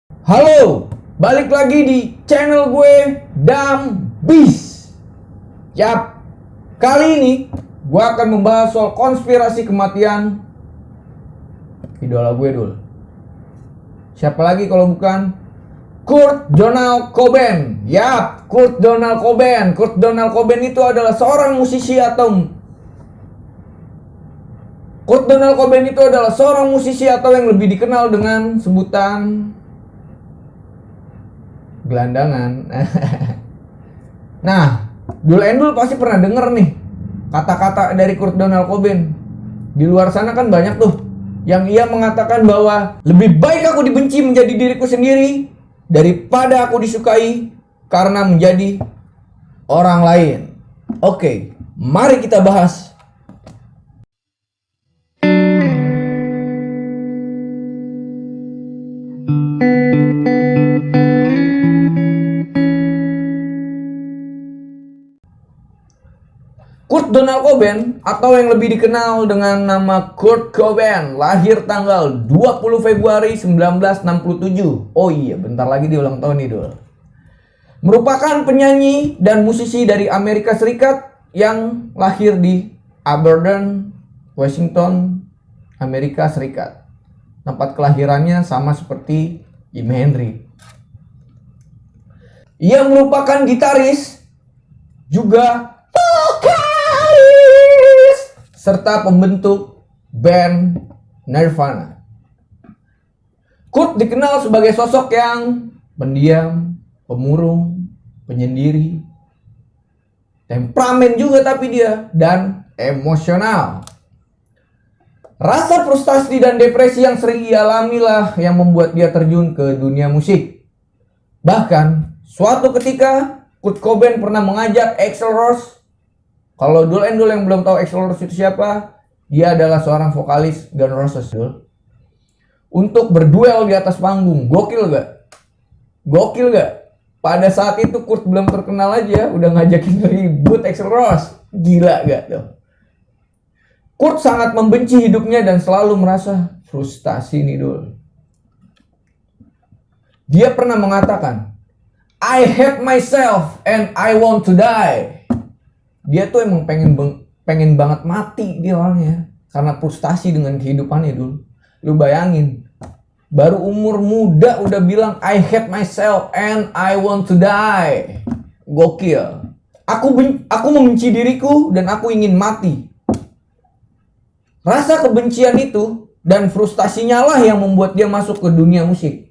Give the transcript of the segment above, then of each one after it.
Halo, balik lagi di channel gue Dambis. Yap, kali ini gue akan membahas soal konspirasi kematian idola gue dulu. Siapa lagi kalau bukan Kurt Donald Cobain. Yap, Kurt Donald Cobain. Kurt Donald Cobain itu adalah seorang musisi yang lebih dikenal dengan sebutan gelandangan. Nah, dul endul pasti pernah denger nih kata-kata dari Kurt Donald Cobain. Di luar sana kan banyak tuh yang ia mengatakan bahwa lebih baik aku dibenci menjadi diriku sendiri daripada aku disukai karena menjadi orang lain. Oke, mari kita bahas. Kurt Donald Cobain atau yang lebih dikenal dengan nama Kurt Cobain lahir tanggal 20 Februari 1967. Oh iya, bentar lagi dia ulang tahun nih, Dul. Merupakan penyanyi dan musisi dari Amerika Serikat yang lahir di Aberdeen, Washington, Amerika Serikat. Tempat kelahirannya sama seperti Jimi Hendrix. Ia merupakan gitaris, juga serta pembentuk band Nirvana. Kurt dikenal sebagai sosok yang pendiam, pemurung, penyendiri, temperamen juga tapi dia, dan emosional. Rasa frustasi dan depresi yang sering ia alamilah yang membuat dia terjun ke dunia musik. Bahkan, suatu ketika Kurt Cobain pernah mengajak Axl Rose. Kalau dul endul yang belum tahu Axl Rose itu siapa, dia adalah seorang vokalis Guns N' Roses, dul. Untuk berduel di atas panggung. Gokil gak? Gokil gak? Pada saat itu Kurt belum terkenal aja udah ngajakin ribut Axl Rose. Gila gak tuh? Kurt sangat membenci hidupnya dan selalu merasa frustasi nih, dul. Dia pernah mengatakan, I hate myself and I want to die. Dia tuh emang pengen banget mati dia orangnya karena frustasi dengan kehidupannya dulu. Lu bayangin, baru umur muda udah bilang I hate myself and I want to die. Gokil. Aku membenci diriku dan aku ingin mati. Rasa kebencian itu dan frustasinya lah yang membuat dia masuk ke dunia musik.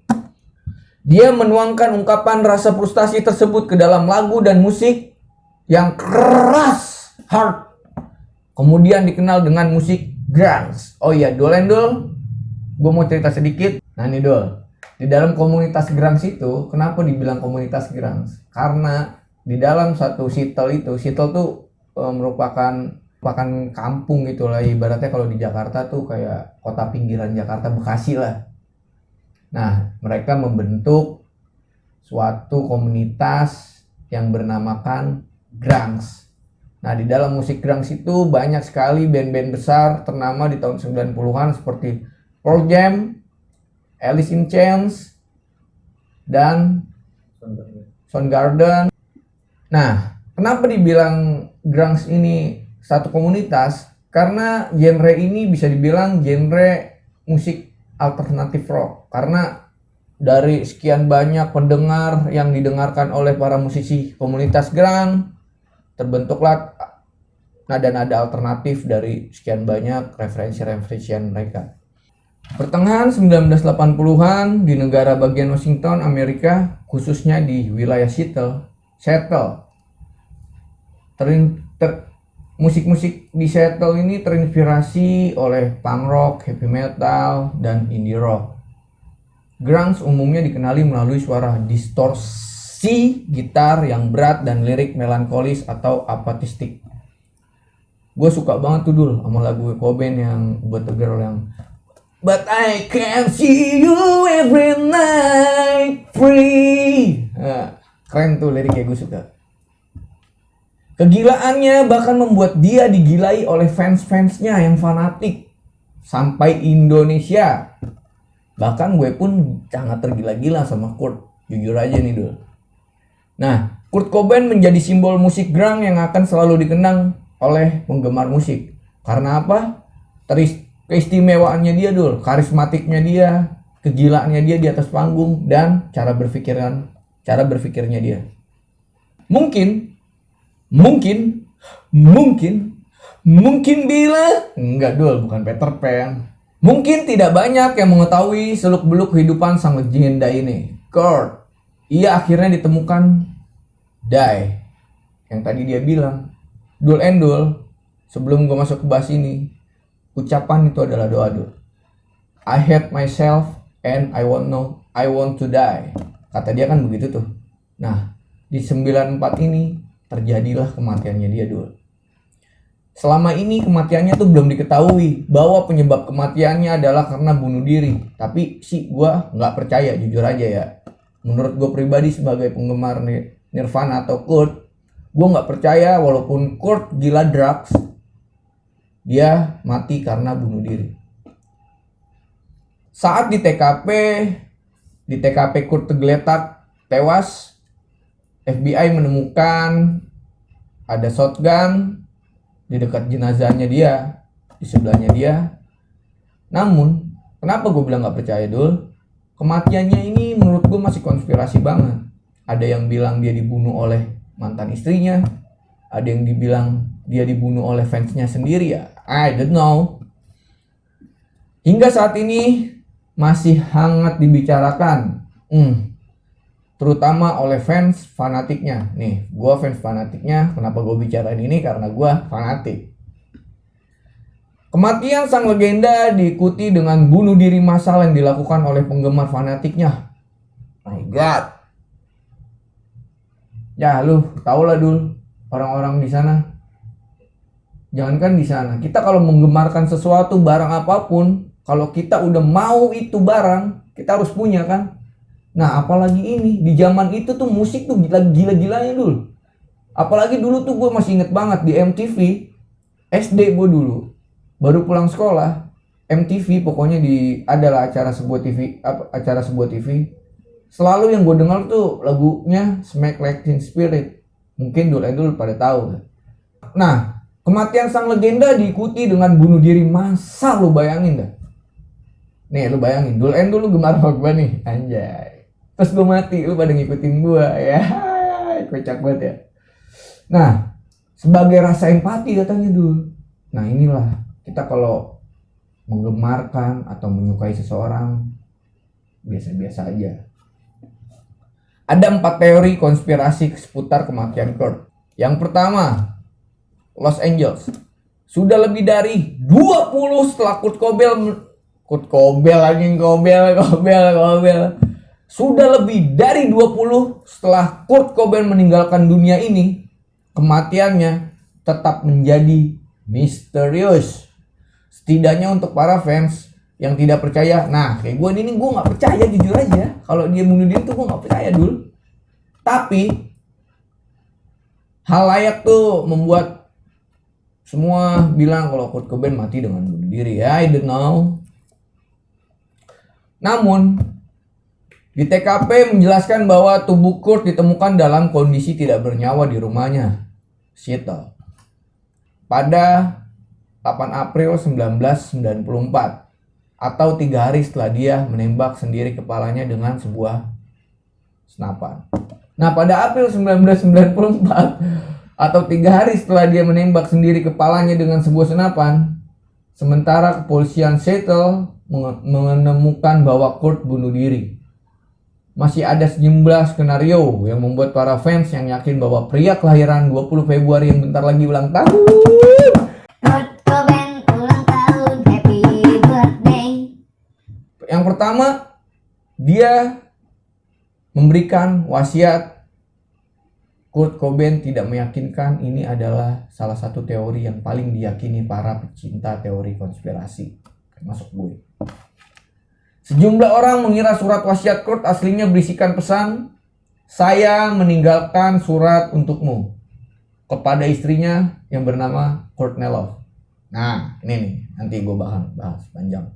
Dia menuangkan ungkapan rasa frustasi tersebut ke dalam lagu dan musik yang keras, hard. Kemudian dikenal dengan musik grunge. Oh iya, dul endul, gue mau cerita sedikit. Nah nih dul, di dalam komunitas grunge itu, kenapa dibilang komunitas grunge? Karena di dalam satu Seattle tuh merupakan kampung gitu lah. Ibaratnya kalau di Jakarta tuh kayak kota pinggiran Jakarta, Bekasi lah. Nah, mereka membentuk suatu komunitas yang bernamakan grunge. Nah, di dalam musik grunge itu banyak sekali band-band besar ternama di tahun 90-an seperti Pearl Jam, Alice in Chains, dan Soundgarden. Nah, kenapa dibilang grunge ini satu komunitas? Karena genre ini bisa dibilang genre musik alternatif rock. Karena dari sekian banyak pendengar yang didengarkan oleh para musisi komunitas grunge, terbentuklah nada-nada alternatif dari sekian banyak referensi mereka. Pertengahan 1980-an di negara bagian Washington, Amerika, khususnya di wilayah Seattle, musik-musik di Seattle ini terinspirasi oleh punk rock, heavy metal, dan indie rock. Grunge umumnya dikenali melalui suara distorsi gitar yang berat dan lirik melankolis atau apatistik. Gue suka banget tuh dul sama lagu Cobain yang But the Girl yang But I can see you every night free. Nah, keren tuh liriknya, gue suka. Kegilaannya bahkan membuat dia digilai oleh fans-fansnya yang fanatik sampai Indonesia. Bahkan gue pun sangat tergila-gila sama Kurt, jujur aja nih Dul. Nah, Kurt Cobain menjadi simbol musik grunge yang akan selalu dikenang oleh penggemar musik. Karena apa? Keistimewaannya dia Dul, karismatiknya dia, kegilaannya dia di atas panggung, dan cara berpikirnya dia. Mungkin bila enggak Dul, bukan Peter Pan. Mungkin tidak banyak yang mengetahui seluk-beluk kehidupan sang legenda ini, Kurt. Ia akhirnya ditemukan die. Yang tadi dia bilang, Dul and Dul, sebelum gue masuk ke bahas ini, ucapan itu adalah doa Dul. I hate myself and I want to die. Kata dia kan begitu tuh. Nah, di 94 ini terjadilah kematiannya dia Dul. Selama ini kematiannya tuh belum diketahui bahwa penyebab kematiannya adalah karena bunuh diri. Tapi sih gue nggak percaya, jujur aja ya. Menurut gue pribadi sebagai penggemar Nirvana atau Kurt, gue nggak percaya walaupun Kurt gila drugs, dia mati karena bunuh diri. Saat di TKP Kurt tergeletak tewas, FBI menemukan ada shotgun di dekat jenazahnya dia, di sebelahnya dia. Namun, kenapa gue bilang gak percaya Dul? Kematiannya ini menurut gue masih konspirasi banget. Ada yang bilang dia dibunuh oleh mantan istrinya, ada yang dibilang dia dibunuh oleh fansnya sendiri ya. I don't know. Hingga saat ini masih hangat dibicarakan. Terutama oleh fans fanatiknya. Nih, gue fans fanatiknya. Kenapa gue bicarain ini? Karena gue fanatik. Kematian sang legenda diikuti dengan bunuh diri massal yang dilakukan oleh penggemar fanatiknya. My God. Ya, lu tau lah Dul, orang-orang di sana. Jangankan di sana, kita kalau menggemarkan sesuatu, barang apapun, kalau kita udah mau itu barang, kita harus punya kan. Nah, apalagi ini, di zaman itu tuh musik tuh gila-gilanya Dul. Apalagi dulu tuh gue masih inget banget di MTV, SD gue dulu, baru pulang sekolah, MTV pokoknya adalah acara sebuah TV, selalu yang gue dengar tuh lagunya Smack Like Teen Spirit. Mungkin Dul pada tahu. Nah, kematian sang legenda diikuti dengan bunuh diri massal, lu bayangin dah. Nih, lu bayangin, Dul lu gemar sama gue nih, anjay. Terus gue mati, lu pada ngikutin gue, ya, kocak banget ya. Nah, sebagai rasa empati katanya Dul. Nah inilah, kita kalau menggemarkan atau menyukai seseorang, biasa-biasa aja. Ada 4 teori konspirasi seputar kematian Kurt. Yang pertama, Los Angeles. Sudah lebih dari 20 setelah Kurt Cobain. Sudah lebih dari 20 setelah Kurt Cobain meninggalkan dunia ini, kematiannya tetap menjadi misterius. Setidaknya untuk para fans yang tidak percaya. Nah, kayak gue ini gue gak percaya jujur aja. Kalau dia bunuh diri tuh gue gak percaya Dul. Tapi halayak tuh membuat semua bilang kalau Kurt Cobain mati dengan bunuh diri. I don't know. Namun di TKP menjelaskan bahwa tubuh Kurt ditemukan dalam kondisi tidak bernyawa di rumahnya, Seattle, pada 8 April 1994, atau 3 hari setelah dia menembak sendiri kepalanya dengan sebuah senapan. Nah, pada April 1994, atau 3 hari setelah dia menembak sendiri kepalanya dengan sebuah senapan, sementara kepolisian Seattle menemukan bahwa Kurt bunuh diri. Masih ada sejumlah skenario yang membuat para fans yang yakin bahwa pria kelahiran 20 Februari yang bentar lagi ulang tahun, Kurt Cobain ulang tahun, happy birthday. Yang pertama, dia memberikan wasiat. Kurt Cobain tidak meyakinkan. Ini adalah salah satu teori yang paling diyakini para pecinta teori konspirasi, termasuk gue. Sejumlah orang mengira surat wasiat Kurt aslinya berisikan pesan, "Saya meninggalkan surat untukmu," kepada istrinya yang bernama Courtney Love. Nah, ini nih, nanti gue bahas panjang.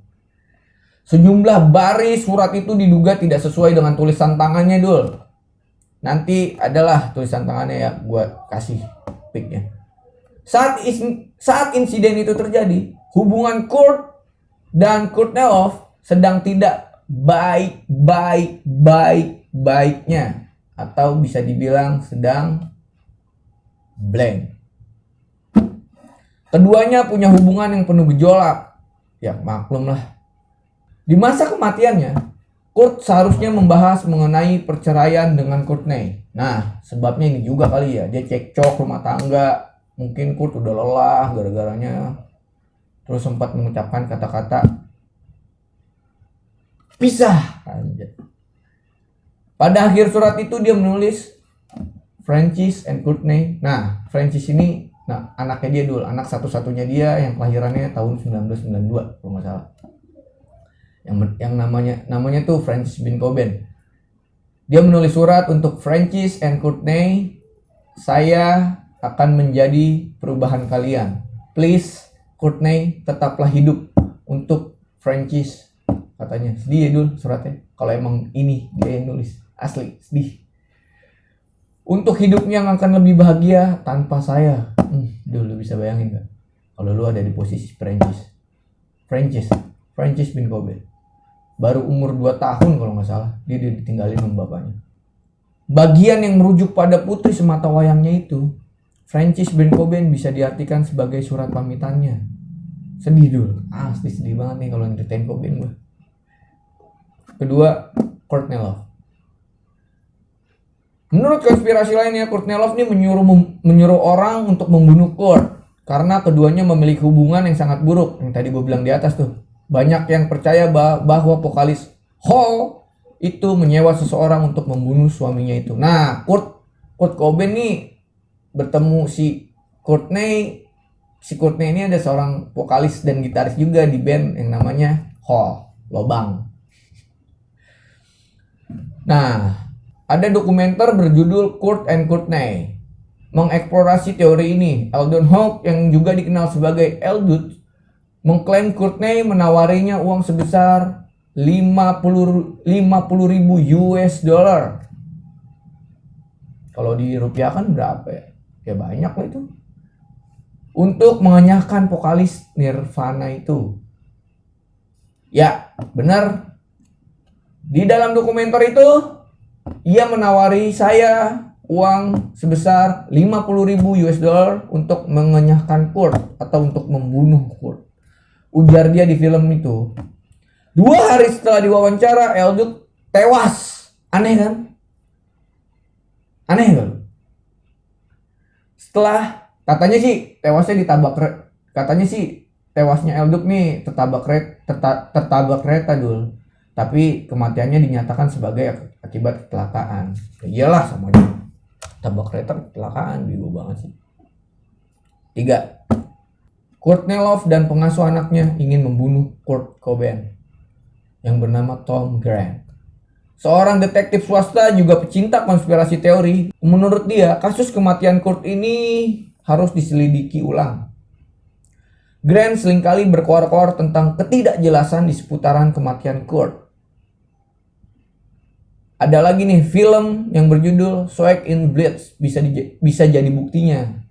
Sejumlah baris surat itu diduga tidak sesuai dengan tulisan tangannya, Dul. Nanti adalah tulisan tangannya ya, gua kasih pic-nya. Saat insiden itu terjadi, hubungan Kurt dan Kortnelov sedang tidak baik-baiknya, atau bisa dibilang sedang blank. Keduanya punya hubungan yang penuh gejolak. Ya maklum lah. Di masa kematiannya, Kurt seharusnya membahas mengenai perceraian dengan Courtney. Nah, sebabnya ini juga kali ya, dia cekcok rumah tangga. Mungkin Kurt udah lelah gara-garanya. Terus sempat mengucapkan kata-kata pisah. Anjir. Pada akhir surat itu dia menulis Francis and Courtney. Nah, Francis ini anaknya dia dulu, anak satu-satunya dia yang kelahirannya tahun 1992 kalau nggak salah. Yang namanya tuh Francis bin Coben. Dia menulis surat untuk Francis and Courtney, saya akan menjadi perubahan kalian. Please, Courtney, tetaplah hidup untuk Francis. Katanya sedih ya dulu suratnya. Kalau emang ini dia yang nulis, asli sedih. Untuk hidupnya yang akan lebih bahagia tanpa saya. Dulu bisa bayangin gak? Kalau lu ada di posisi Francis bin Coben. Baru umur 2 tahun kalau nggak salah, dia ditinggalin sama bapaknya. Bagian yang merujuk pada putri semata wayangnya itu, Francis bin Coben bisa diartikan sebagai surat pamitannya. Sedih dulu, asli sedih banget nih kalau nyeritain Coben gue. Kedua, Kortnelov. Menurut konspirasi lainnya, Kortnelov ini menyuruh orang untuk membunuh Kurt karena keduanya memiliki hubungan yang sangat buruk. Yang tadi gue bilang di atas tuh. Banyak yang percaya bahwa vokalis Hole itu menyewa seseorang untuk membunuh suaminya itu. Nah, Kurt Cobain nih bertemu si Courtney. Si Courtney ini ada seorang vokalis dan gitaris juga di band yang namanya Hole, Lobang. Nah, ada dokumenter berjudul Kurt and Courtney mengeksplorasi teori ini. Eldon Hawke yang juga dikenal sebagai Eldut mengklaim Courtney menawarinya uang sebesar 50.000 US dollar. Kalau dirupiahkan berapa ya? Ya banyak lah itu. Untuk mengenyahkan vokalis Nirvana itu. Ya, benar. Di dalam dokumenter itu ia menawari saya uang sebesar 50.000 US dollar untuk mengenyahkan Kurt atau untuk membunuh Kurt. Ujar dia di film itu. 2 hari setelah diwawancara, Eldut tewas. Aneh kan? Aneh kan? Setelah katanya sih tewasnya Eldut nih tertabak kereta dulu. Tapi kematiannya dinyatakan sebagai akibat kecelakaan. Ya iyalah semuanya. Tabak kereta kecelakaan, bego banget sih. 3. Kortnelov dan pengasuh anaknya ingin membunuh Kurt Cobain yang bernama Tom Grant. Seorang detektif swasta juga pecinta konspirasi teori. Menurut dia, kasus kematian Kurt ini harus diselidiki ulang. Grant seringkali berkoar-koar tentang ketidakjelasan di seputaran kematian Kurt. Ada lagi nih film yang berjudul Swag in Blitz bisa jadi buktinya.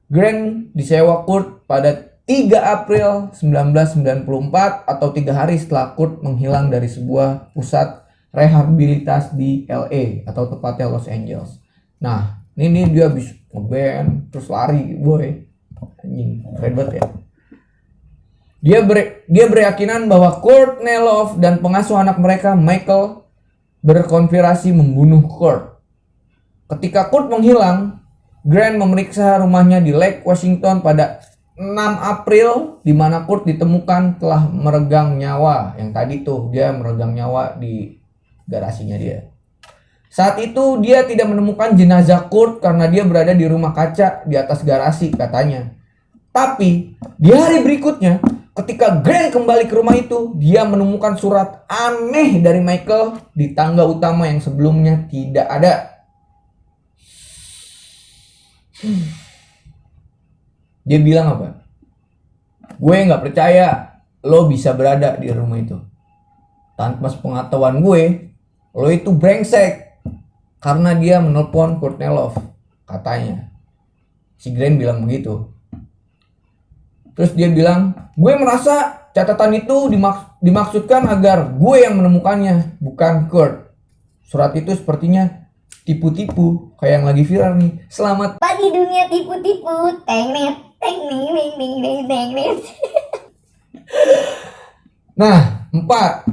Grant disewa Kurt pada 3 April 1994 atau 3 hari setelah Kurt menghilang dari sebuah pusat rehabilitas di LA atau tepatnya Los Angeles. Nah, ini dia habis ngeband terus lari, boy. Anjing, keren banget ya. Dia berkeyakinan bahwa Kortnelov dan pengasuh anak mereka Michael berkonspirasi membunuh Kurt. Ketika Kurt menghilang, Grant memeriksa rumahnya di Lake Washington pada 6 April di mana Kurt ditemukan telah meregang nyawa. Yang tadi tuh dia meregang nyawa di garasinya dia. Saat itu dia tidak menemukan jenazah Kurt karena dia berada di rumah kaca di atas garasi katanya. Tapi di hari berikutnya ketika Grant kembali ke rumah itu, dia menemukan surat aneh dari Michael di tangga utama yang sebelumnya tidak ada. Dia bilang apa? Gue gak percaya lo bisa berada di rumah itu. tanpa sepengetahuan gue, lo itu brengsek karena dia menelpon Courtney Love, katanya. Si Grant bilang begitu. Terus dia bilang, gue merasa catatan itu dimaksudkan agar gue yang menemukannya, bukan Kurt. Surat itu sepertinya tipu-tipu, kayak yang lagi viral nih. Selamat Pagi dunia tipu-tipu. Tengnet, teng ning ning ning ning ning ning. Nah, 4.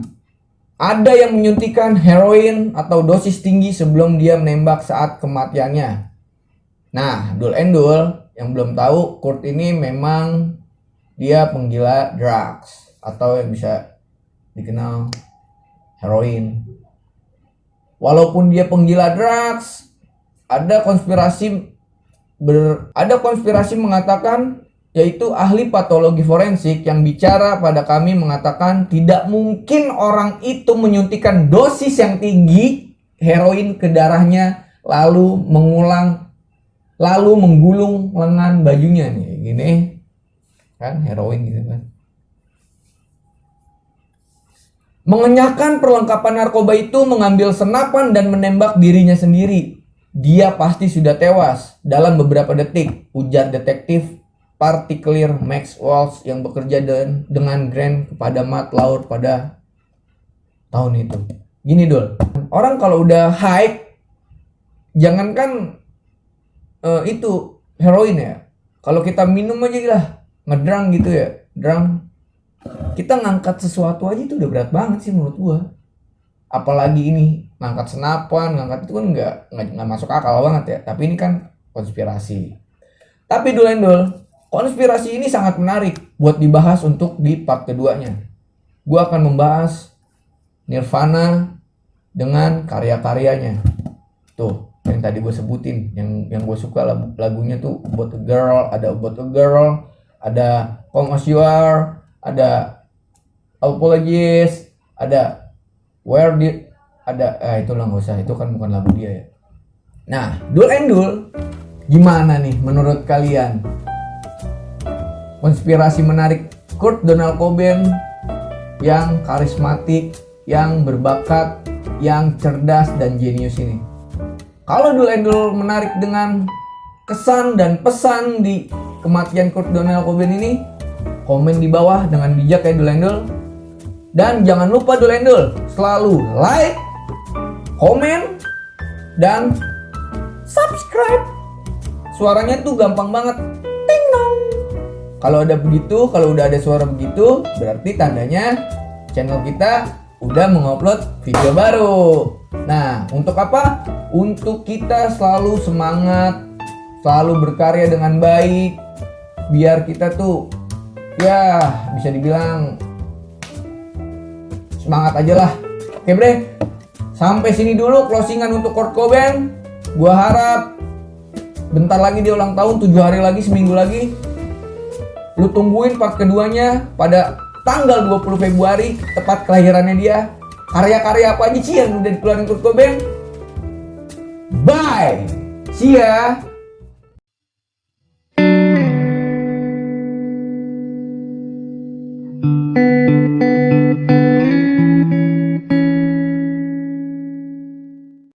Ada yang menyuntikkan heroin atau dosis tinggi sebelum dia menembak saat kematiannya. Nah, Dul and Dul yang belum tahu, Kurt ini memang dia penggila drugs atau yang bisa dikenal heroin. Walaupun dia penggila drugs, ada konspirasi mengatakan, yaitu ahli patologi forensik yang bicara pada kami mengatakan tidak mungkin orang itu menyuntikkan dosis yang tinggi heroin ke darahnya lalu menggulung lengan bajunya nih, gini kan, heroin gitu kan. Mengenyahkan perlengkapan narkoba itu mengambil senapan dan menembak dirinya sendiri. Dia pasti sudah tewas dalam beberapa detik, ujar detektif Particular Max Walsh yang bekerja dengan Grant kepada Matt Lauer pada tahun itu. Gini Dul, orang kalau udah hype, jangankan itu heroin ya, kalau kita minum aja lah, ngedrang gitu ya, drang, kita ngangkat sesuatu aja itu udah berat banget sih menurut gua. Apalagi ini ngangkat senapan, ngangkat itu kan nggak masuk akal banget ya. Tapi ini kan konspirasi. Tapi Dul and Dul, konspirasi ini sangat menarik buat dibahas untuk di part keduanya. Gua akan membahas Nirvana dengan karya-karyanya. Tuh, yang tadi gue sebutin, yang gue suka lagunya tuh About a Girl, ada Come As You Are, ada Apologies, ada itulah nggak usah, itu kan bukan lagu dia ya. Nah, Dul and Dul, gimana nih menurut kalian? Konspirasi menarik Kurt Donald Cobain yang karismatik, yang berbakat, yang cerdas dan jenius ini. Kalau Dul and Dul menarik dengan kesan dan pesan di kematian Kurt Donald Cobain ini, komen di bawah dengan bijak ya Dul and Dul. Dan jangan lupa Dul and Dul, selalu like, komen, dan subscribe. Suaranya tuh gampang banget. Ting dong. Kalau udah ada suara begitu, berarti tandanya channel kita udah mengupload video baru. Nah, untuk apa? Untuk kita selalu semangat, selalu berkarya dengan baik, biar kita tuh ya bisa dibilang semangat aja lah. Oke bre, sampai sini dulu closingan untuk Kurt Cobain. Gua harap bentar lagi dia ulang tahun, 7 hari lagi, seminggu lagi. Lu tungguin part keduanya pada tanggal 20 Februari, tepat kelahirannya dia. Karya-karya apa aja sih yang udah dikeluarin Kurt Cobain? Bye! See ya!